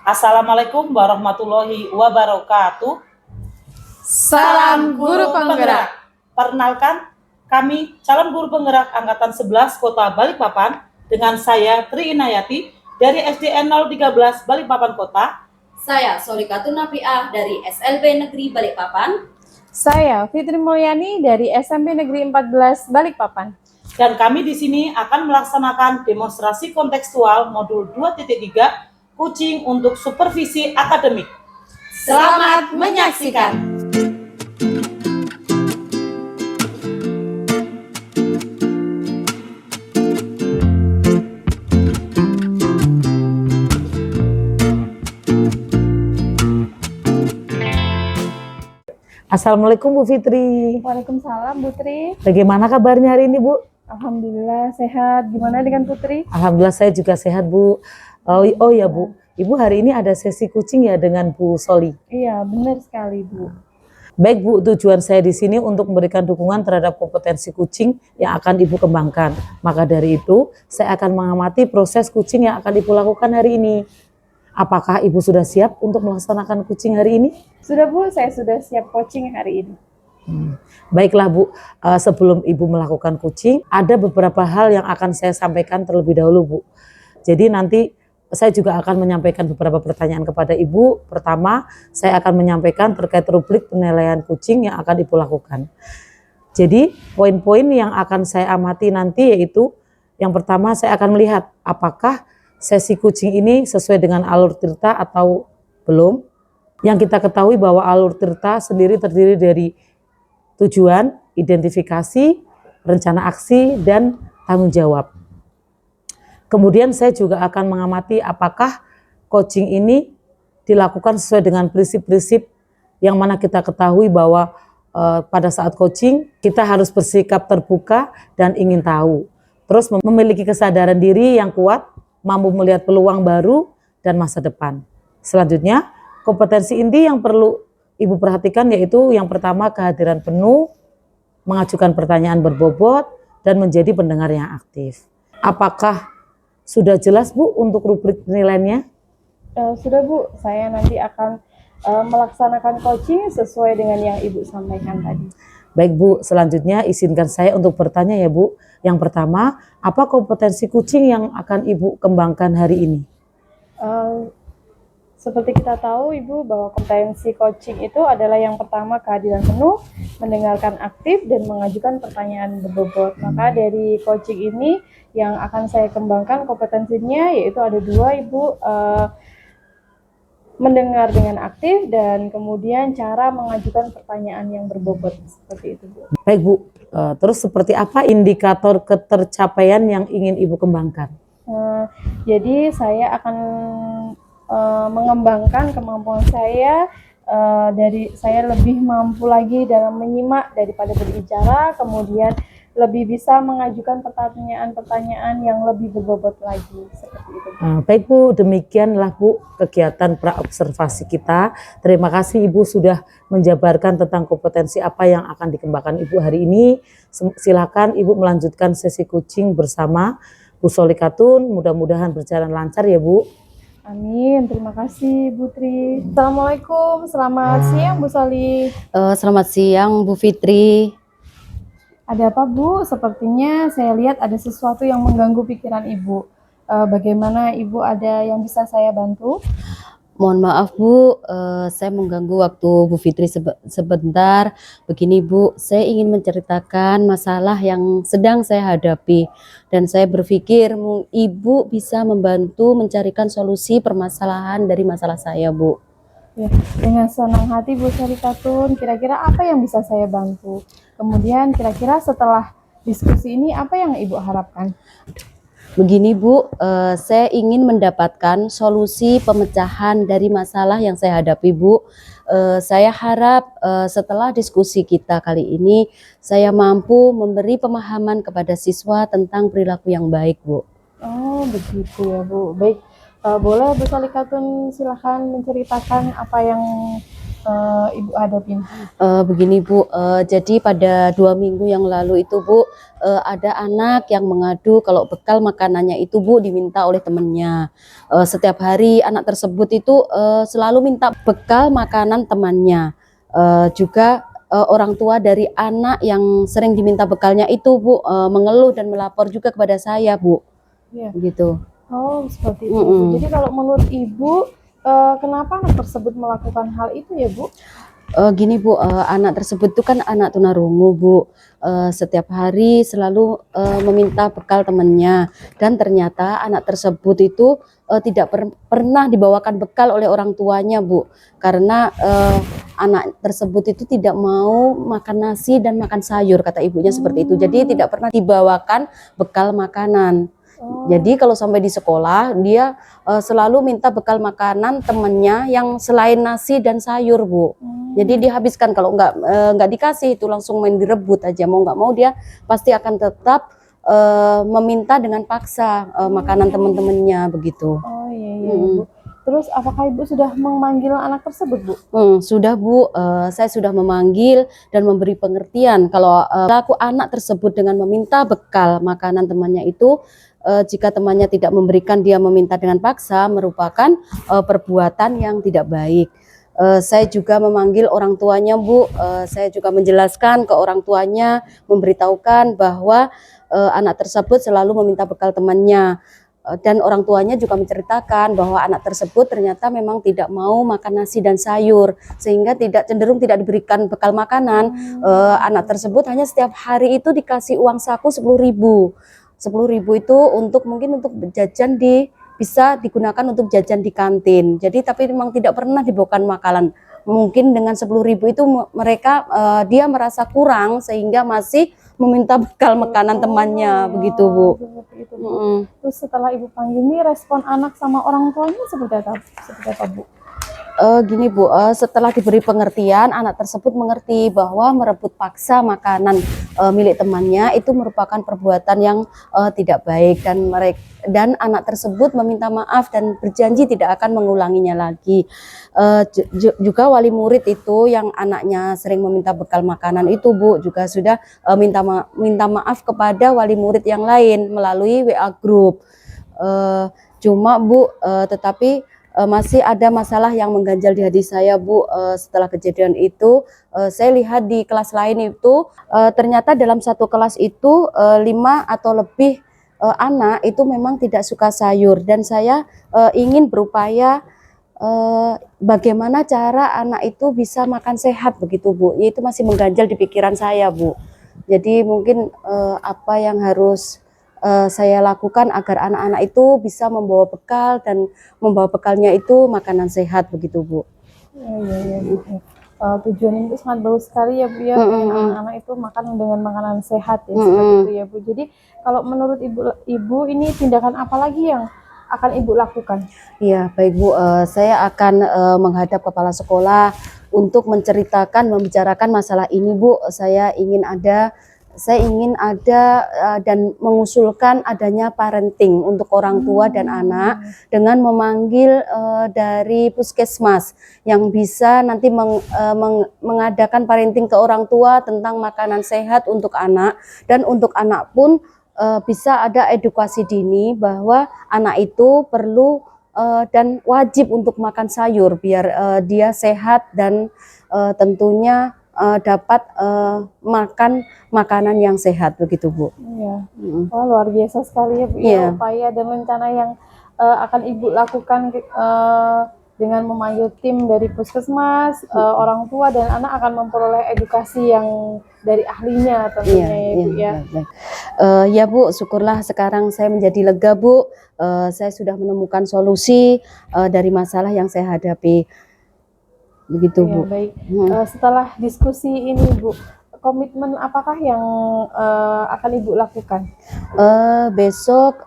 Assalamualaikum warahmatullahi wabarakatuh. Salam Guru Penggerak. Perkenalkan, kami calon guru penggerak Angkatan 11 Kota Balikpapan dengan saya Tri Inayati dari SDN 013 Balikpapan Kota. Saya Solikatun Nafiah dari SLB Negeri Balikpapan. Saya Fitri Mulyani dari SMP Negeri 14 Balikpapan. Dan kami di sini akan melaksanakan demonstrasi kontekstual modul 2.3 Coaching untuk Supervisi Akademik. Selamat menyaksikan. Assalamualaikum Bu Fitri. Waalaikumsalam Bu Tri. Bagaimana kabarnya hari ini Bu? Alhamdulillah sehat. Gimana dengan Putri? Alhamdulillah saya juga sehat Bu. Oh ya Bu, Ibu hari ini ada sesi coaching ya dengan Bu Soli. Iya benar sekali Bu. Baik Bu, tujuan saya di sini untuk memberikan dukungan terhadap kompetensi coaching yang akan Ibu kembangkan. Maka dari itu, saya akan mengamati proses coaching yang akan Ibu lakukan hari ini. Apakah Ibu sudah siap untuk melaksanakan coaching hari ini? Sudah Bu, saya sudah siap coaching hari ini. Baiklah Bu, sebelum Ibu melakukan coaching, ada beberapa hal yang akan saya sampaikan terlebih dahulu Bu. Jadi nanti saya juga akan menyampaikan beberapa pertanyaan kepada Ibu. Pertama, saya akan menyampaikan terkait rubrik penilaian coaching yang akan Ibu lakukan. Jadi, poin-poin yang akan saya amati nanti yaitu, yang pertama saya akan melihat apakah sesi coaching ini sesuai dengan alur tirta atau belum. Yang kita ketahui bahwa alur tirta sendiri terdiri dari tujuan, identifikasi, rencana aksi, dan tanggung jawab. Kemudian saya juga akan mengamati apakah coaching ini dilakukan sesuai dengan prinsip-prinsip yang mana kita ketahui bahwa pada saat coaching kita harus bersikap terbuka dan ingin tahu. Terus memiliki kesadaran diri yang kuat, mampu melihat peluang baru dan masa depan. Selanjutnya, kompetensi inti yang perlu Ibu perhatikan yaitu yang pertama kehadiran penuh, mengajukan pertanyaan berbobot, dan menjadi pendengar yang aktif. Apakah sudah jelas Bu untuk rubrik penilaiannya? Sudah Bu, saya nanti akan melaksanakan coaching sesuai dengan yang Ibu sampaikan tadi. Baik Bu, selanjutnya izinkan saya untuk bertanya ya Bu. Yang pertama, apa kompetensi coaching yang akan Ibu kembangkan hari ini? Seperti kita tahu Ibu bahwa kompetensi coaching itu adalah yang pertama kehadiran penuh, mendengarkan aktif, dan mengajukan pertanyaan berbobot. Maka dari coaching ini yang akan saya kembangkan kompetensinya yaitu ada dua Ibu, mendengar dengan aktif dan kemudian cara mengajukan pertanyaan yang berbobot, seperti itu Bu. Baik Bu, terus seperti apa indikator ketercapaian yang ingin Ibu kembangkan? Jadi saya akan mengembangkan kemampuan saya, dari saya lebih mampu lagi dalam menyimak daripada berbicara, kemudian lebih bisa mengajukan pertanyaan-pertanyaan yang lebih berbobot lagi, seperti itu. Baik Bu, demikianlah Bu kegiatan praobservasi kita. Terima kasih Ibu sudah menjabarkan tentang kompetensi apa yang akan dikembangkan Ibu hari ini. Silakan Ibu melanjutkan sesi coaching bersama Bu Solikatun. Mudah-mudahan berjalan lancar ya Bu. Amin, terima kasih Bu Tri. Assalamualaikum, selamat siang Bu Soli. Selamat siang Bu Fitri. Ada apa Bu? Sepertinya saya lihat ada sesuatu yang mengganggu pikiran Ibu. Bagaimana Ibu, ada yang bisa saya bantu? Mohon maaf Bu, saya mengganggu waktu Bu Fitri sebentar. Begini Bu, saya ingin menceritakan masalah yang sedang saya hadapi. Dan saya berpikir Ibu bisa membantu mencarikan solusi permasalahan dari masalah saya Bu. Ya, dengan senang hati Bu Solikatun, kira-kira apa yang bisa saya bantu? Kemudian kira-kira setelah diskusi ini apa yang Ibu harapkan? Begini Bu, saya ingin mendapatkan solusi pemecahan dari masalah yang saya hadapi Bu. Saya harap setelah diskusi kita kali ini, saya mampu memberi pemahaman kepada siswa tentang perilaku yang baik Bu. Oh begitu ya Bu, baik. Boleh Bu Solikatun silahkan menceritakan apa yang Ibu hadapin? Begini Bu, jadi pada 2 minggu yang lalu itu Bu, ada anak yang mengadu kalau bekal makanannya itu Bu diminta oleh temannya. Setiap hari anak tersebut itu selalu minta bekal makanan temannya. Juga orang tua dari anak yang sering diminta bekalnya itu Bu mengeluh dan melapor juga kepada saya Bu, Iya. gitu. Oh, seperti itu, Bu. Jadi kalau menurut Ibu, kenapa anak tersebut melakukan hal itu ya, Bu? Gini Bu, anak tersebut itu kan anak tunarungu Bu. Setiap hari selalu meminta bekal temannya, dan ternyata anak tersebut itu tidak pernah dibawakan bekal oleh orang tuanya Bu, karena anak tersebut itu tidak mau makan nasi dan makan sayur, kata ibunya seperti itu. Jadi tidak pernah dibawakan bekal makanan. Oh, Jadi kalau sampai di sekolah dia selalu minta bekal makanan temannya yang selain nasi dan sayur Bu. Jadi dihabiskan, kalau nggak dikasih itu langsung main direbut aja, mau nggak mau dia pasti akan tetap meminta dengan paksa makanan teman-temannya begitu. oh iya iya, Bu. Terus apakah Ibu sudah memanggil anak tersebut, Bu? Sudah Bu, saya sudah memanggil dan memberi pengertian kalau perilaku anak tersebut dengan meminta bekal makanan temannya itu, jika temannya tidak memberikan, dia meminta dengan paksa, merupakan perbuatan yang tidak baik. Saya juga memanggil orang tuanya Bu, saya juga menjelaskan ke orang tuanya, memberitahukan bahwa anak tersebut selalu meminta bekal temannya. Dan orang tuanya juga menceritakan bahwa anak tersebut ternyata memang tidak mau makan nasi dan sayur, sehingga cenderung tidak diberikan bekal makanan. Anak tersebut hanya setiap hari itu dikasih uang saku 10.000. 10.000 itu mungkin untuk jajan, bisa digunakan untuk jajan di kantin. Jadi tapi memang tidak pernah dibawakan makanan. Mungkin dengan 10.000 itu dia merasa kurang sehingga masih meminta bekal makanan temannya begitu Bu. Seperti itu, Bu. Terus setelah Ibu panggil ini, respon anak sama orang tuanya seperti apa, Bu? Gini Bu, setelah diberi pengertian, anak tersebut mengerti bahwa merebut paksa makanan milik temannya itu merupakan perbuatan yang tidak baik, dan anak tersebut meminta maaf dan berjanji tidak akan mengulanginya lagi. Juga wali murid itu yang anaknya sering meminta bekal makanan itu Bu juga sudah minta maaf kepada wali murid yang lain melalui WA group. Cuma Bu, tetapi masih ada masalah yang mengganjal di hati saya Bu. Setelah kejadian itu, saya lihat di kelas lain itu ternyata dalam satu kelas itu 5 atau lebih anak itu memang tidak suka sayur, dan saya ingin berupaya bagaimana cara anak itu bisa makan sehat begitu Bu. Itu masih mengganjal di pikiran saya Bu. Jadi mungkin apa yang harus saya lakukan agar anak-anak itu bisa membawa bekal, dan membawa bekalnya itu makanan sehat begitu Bu. Iya, Bu. Tujuan itu sangat bagus sekali ya Bu ya, pengen anak-anak itu makan dengan makanan sehat ya, seperti itu ya Bu. Jadi kalau menurut Ibu ini tindakan apa lagi yang akan Ibu lakukan? Iya baik Bu, saya akan menghadap kepala sekolah untuk membicarakan masalah ini Bu. Saya ingin ada dan mengusulkan adanya parenting untuk orang tua dan anak, dengan memanggil dari puskesmas yang bisa nanti mengadakan parenting ke orang tua tentang makanan sehat untuk anak, dan untuk anak pun bisa ada edukasi dini bahwa anak itu perlu dan wajib untuk makan sayur biar dia sehat, dan tentunya dapat makan makanan yang sehat begitu Bu. Iya. Wah, luar biasa sekali ya Bu ya, upaya dan rencana yang akan Ibu lakukan dengan memanggil tim dari puskesmas, orang tua dan anak akan memperoleh edukasi yang dari ahlinya tentunya ya Bu ya. Ya Bu, syukurlah sekarang saya menjadi lega Bu. Saya sudah menemukan solusi dari masalah yang saya hadapi. Begitu Bu. Baik. Setelah diskusi ini Bu, komitmen apakah yang akan Ibu lakukan? Besok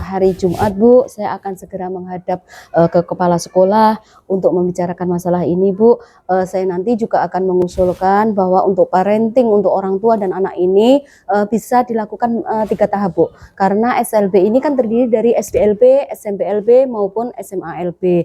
hari Jumat Bu, saya akan segera menghadap ke kepala sekolah untuk membicarakan masalah ini Bu. Saya nanti juga akan mengusulkan bahwa untuk parenting untuk orang tua dan anak ini bisa dilakukan 3 tahap Bu. Karena SLB ini kan terdiri dari SDLB, SMPLB maupun SMALB.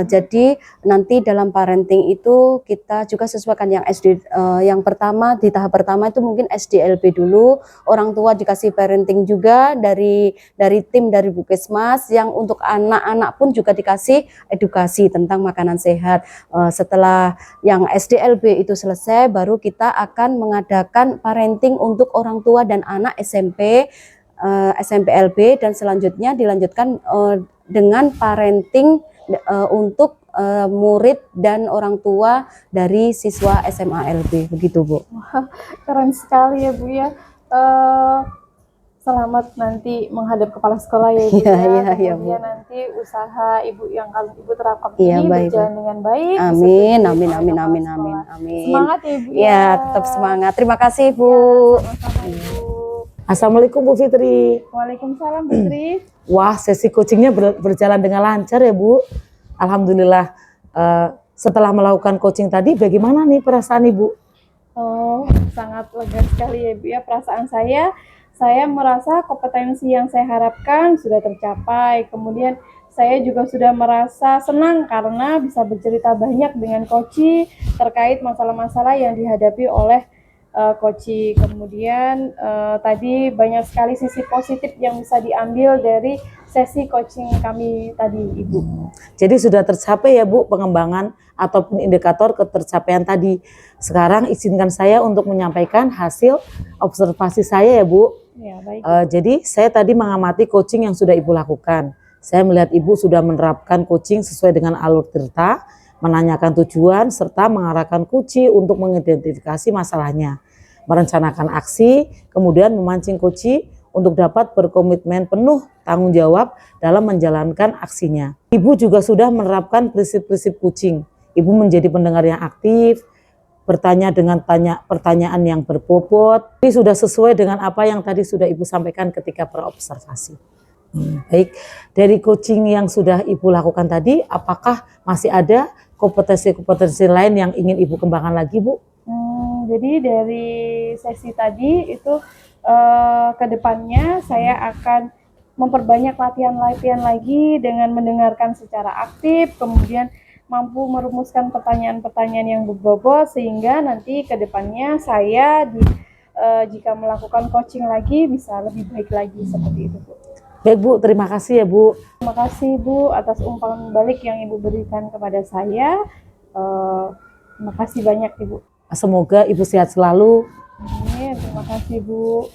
Jadi nanti dalam parenting itu kita juga sesuaikan yang yang pertama, di tahap pertama itu mungkin SDLB dulu, orang tua dikasih parenting juga dari tim dari Puskesmas, yang untuk anak-anak pun juga dikasih edukasi tentang makanan sehat. Setelah yang SDLB itu selesai, baru kita akan mengadakan parenting untuk orang tua dan anak SMP, SMPLB, dan selanjutnya dilanjutkan dengan parenting untuk murid dan orang tua dari siswa SMALB, begitu Bu. Keren sekali ya Bu ya. Selamat nanti menghadap kepala sekolah ya Ibu ya. Kemudian nanti usaha Ibu yang kalau Ibu terapkan ini berjalan dengan baik. Amin, amin, amin, amin, amin, amin. Semangat ya Ibu ya. Ya, tetap semangat. Terima kasih Bu. Sama-sama Ibu. Assalamualaikum Bu Fitri. Waalaikumsalam Bu Tri. Wah, sesi coachingnya berjalan dengan lancar ya Bu. Alhamdulillah. Setelah melakukan coaching tadi, bagaimana nih perasaan Ibu? Oh, sangat lega sekali ya Bu ya. Perasaan saya merasa kompetensi yang saya harapkan sudah tercapai. Kemudian saya juga sudah merasa senang karena bisa bercerita banyak dengan Koci terkait masalah-masalah yang dihadapi oleh Koci. Kemudian tadi banyak sekali sisi positif yang bisa diambil dari sesi coaching kami tadi, Ibu. Jadi sudah tercapai ya Bu pengembangan ataupun indikator ketercapaian tadi. Sekarang izinkan saya untuk menyampaikan hasil observasi saya ya Bu. Ya, baik. Jadi saya tadi mengamati coaching yang sudah Ibu lakukan. Saya melihat Ibu sudah menerapkan coaching sesuai dengan alur cerita, menanyakan tujuan, serta mengarahkan Koci untuk mengidentifikasi masalahnya, merencanakan aksi, kemudian memancing Koci untuk dapat berkomitmen penuh tanggung jawab dalam menjalankan aksinya. Ibu juga sudah menerapkan prinsip-prinsip coaching. Ibu menjadi pendengar yang aktif, bertanya dengan pertanyaan yang berbobot. Ini sudah sesuai dengan apa yang tadi sudah Ibu sampaikan ketika berobservasi. Baik, dari coaching yang sudah Ibu lakukan tadi, apakah masih ada kompetensi-kompetensi lain yang ingin Ibu kembangkan lagi Bu? Jadi dari sesi tadi itu kedepannya saya akan memperbanyak latihan-latihan lagi dengan mendengarkan secara aktif, kemudian mampu merumuskan pertanyaan-pertanyaan yang berbobot sehingga nanti kedepannya saya jika melakukan coaching lagi bisa lebih baik lagi seperti itu Bu. Baik Bu, terima kasih ya Bu. Terima kasih Bu atas umpan balik yang Ibu berikan kepada saya. Terima kasih banyak Ibu. Semoga Ibu sehat selalu. Amin, terima kasih Bu.